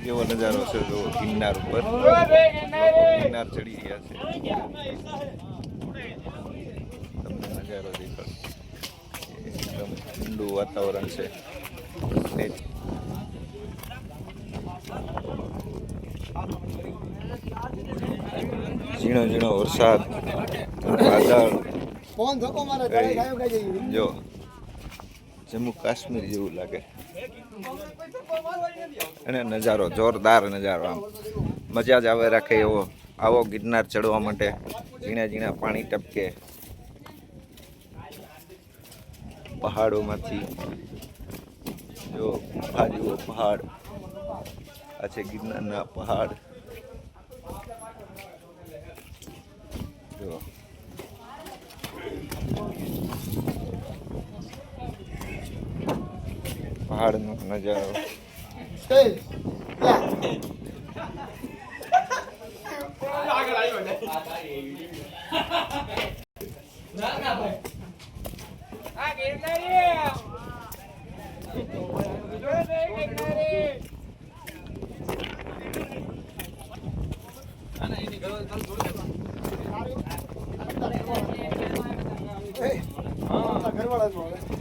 કેવો નજારો છે જો ગિરનાર ઉપર ગિરનાર ચડી રહ્યા છે તમને નજારો દેખાડો એકદમ ઠંડુ વાતાવરણ છે ઝીણો ઝીણો વરસાદ વાદળ જો જમ્મુ કાશ્મીર જેવું લાગે અને નજારો જોરદાર નજારો આમ મજા જ આવે રાખે એવો આવો ગિરનાર ચડવા માટે ઝીણા ઝીણા પાણી ટપકે પહાડોમાંથી જો આ જુઓ પહાડ આ છે ગિરનારના પહાડ જો પહાડનો નજારો ઘરવાળા